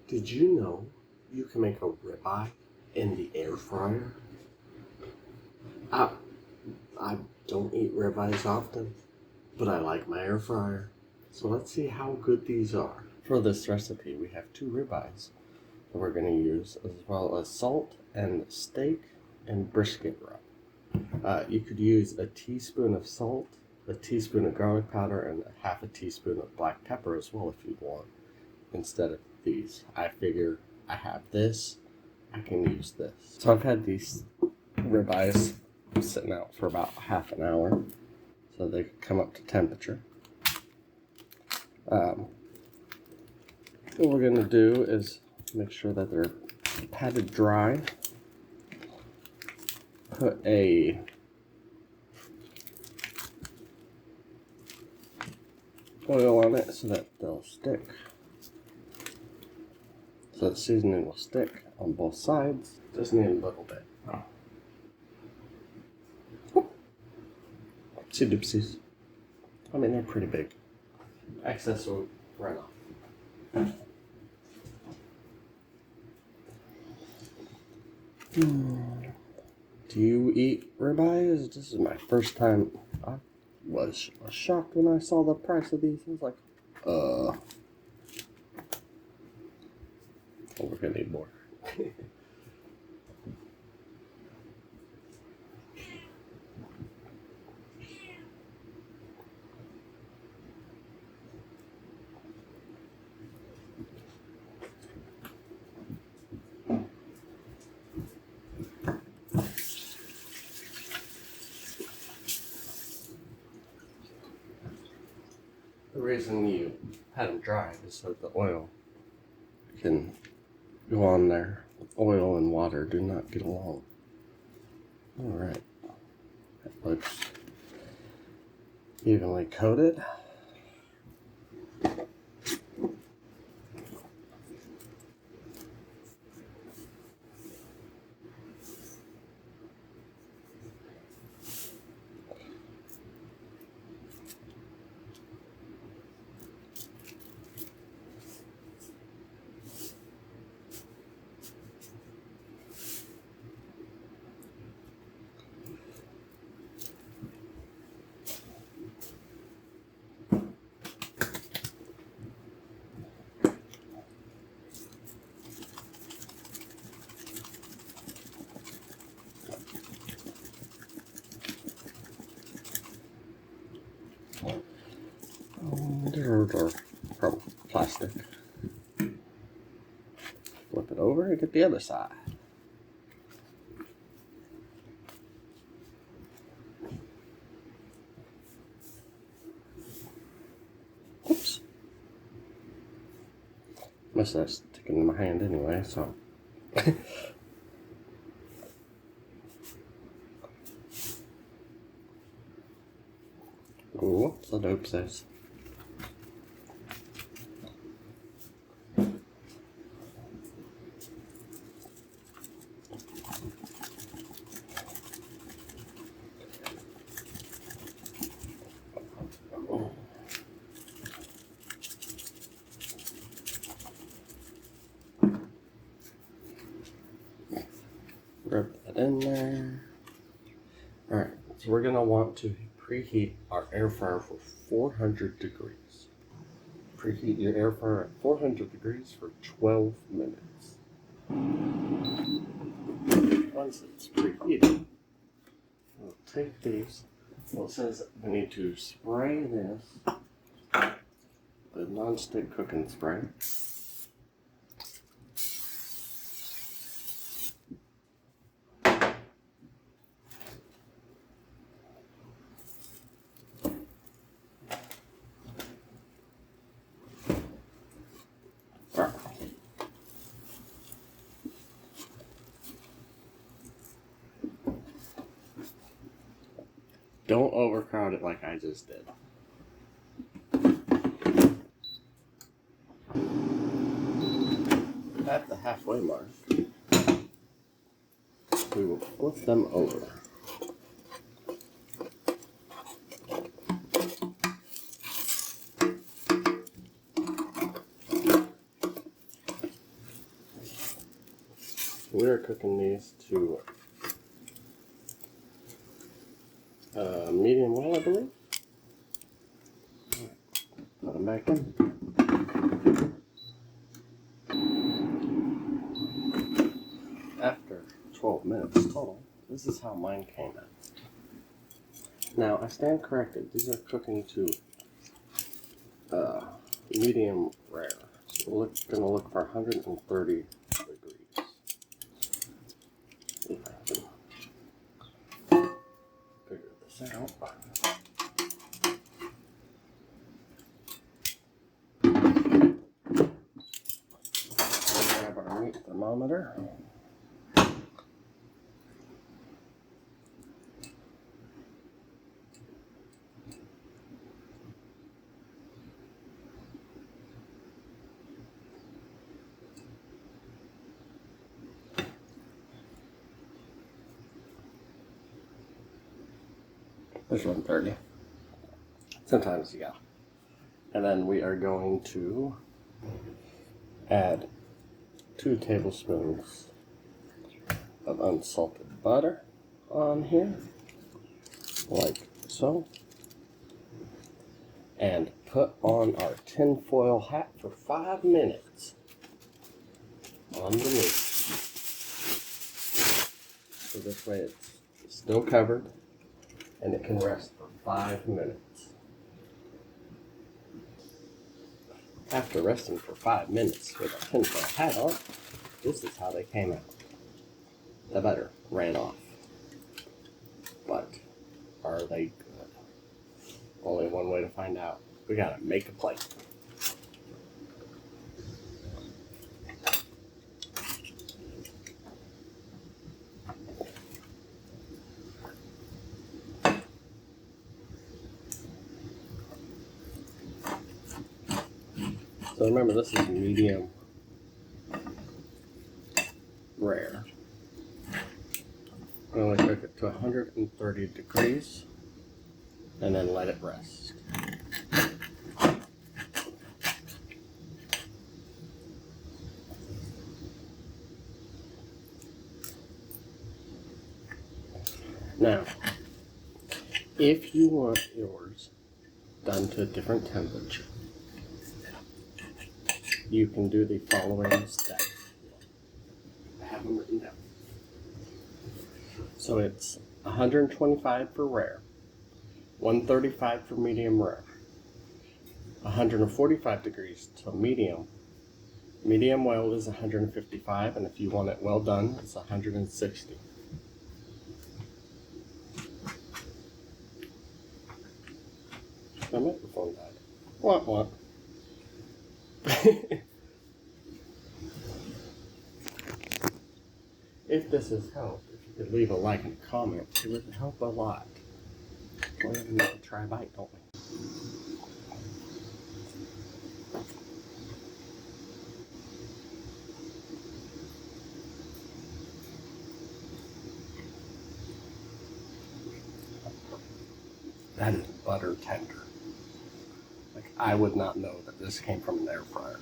Did you know you can make a ribeye in the air fryer? I don't eat ribeyes often, but I like my air fryer. So let's see how good these are. For this recipe, we have 2 ribeyes that we're going to use, as well as salt and steak and brisket rub. You could use a teaspoon of salt, a teaspoon of garlic powder, and half a teaspoon of black pepper as well if you want, instead of these. I figure I have this, I can use this. So I've had these ribeyes sitting out for about half an hour so they can come up to temperature. What we're going to do is make sure that they're patted dry. Put a oil on it so that they'll stick. So the seasoning will stick on both sides. Just need a little bit. Oopsie doopsies. I mean, they're pretty big. Excess will run off. Do you eat ribeyes? This is my first time. I was shocked when I saw the price of these. I was like, oh, we're gonna need more. The reason you had them dry is so the oil can go on there. Oil and water do not get along. Alright. That looks evenly coated. They're from plastic. Flip it over and get the other side. Oops. Must have sticking in my hand anyway, so. Whoops, I hope so. Rub that in there. Alright, so we're going to want to preheat our air fryer for 400 degrees. Preheat your air fryer at 400 degrees for 12 minutes. Once it's preheated, we'll take these. Well, it says we need to spray this, the Nonstick cooking spray. Don't overcrowd it like I just did. At the halfway mark, we will flip them over. So we are cooking these to medium well, I believe. Put them back in. After 12 minutes total, this is how mine came out. Now, I stand corrected. These are cooking to medium rare. So we're going to look for 130 degrees. See if I can figure this out. Grab our meat thermometer. There's 130. Sometimes, yeah. And then we are going to add 2 tablespoons of unsalted butter on here, like so. And put on our tinfoil hat for 5 minutes on the meat. So this way it's still covered and it can rest for 5 minutes. After resting for 5 minutes with a tinfoil hat on, this is how they came out. The butter ran off. But are they good? Only one way to find out. We gotta make a plate. So remember, this is medium rare. I'm going to cook it to 130 degrees and then let it rest. Now, if you want yours done to a different temperature, you can do the following steps. I have them written down. So it's 125 for rare, 135 for medium rare, 145 degrees to medium. Medium well is 155, and if you want it well done, it's 160. My microphone died. What? If this has helped, if you could leave a like and a comment, it would help a lot. We have to try a bite, don't we? That is butter tender. Like, I would not know that this came from an air fryer.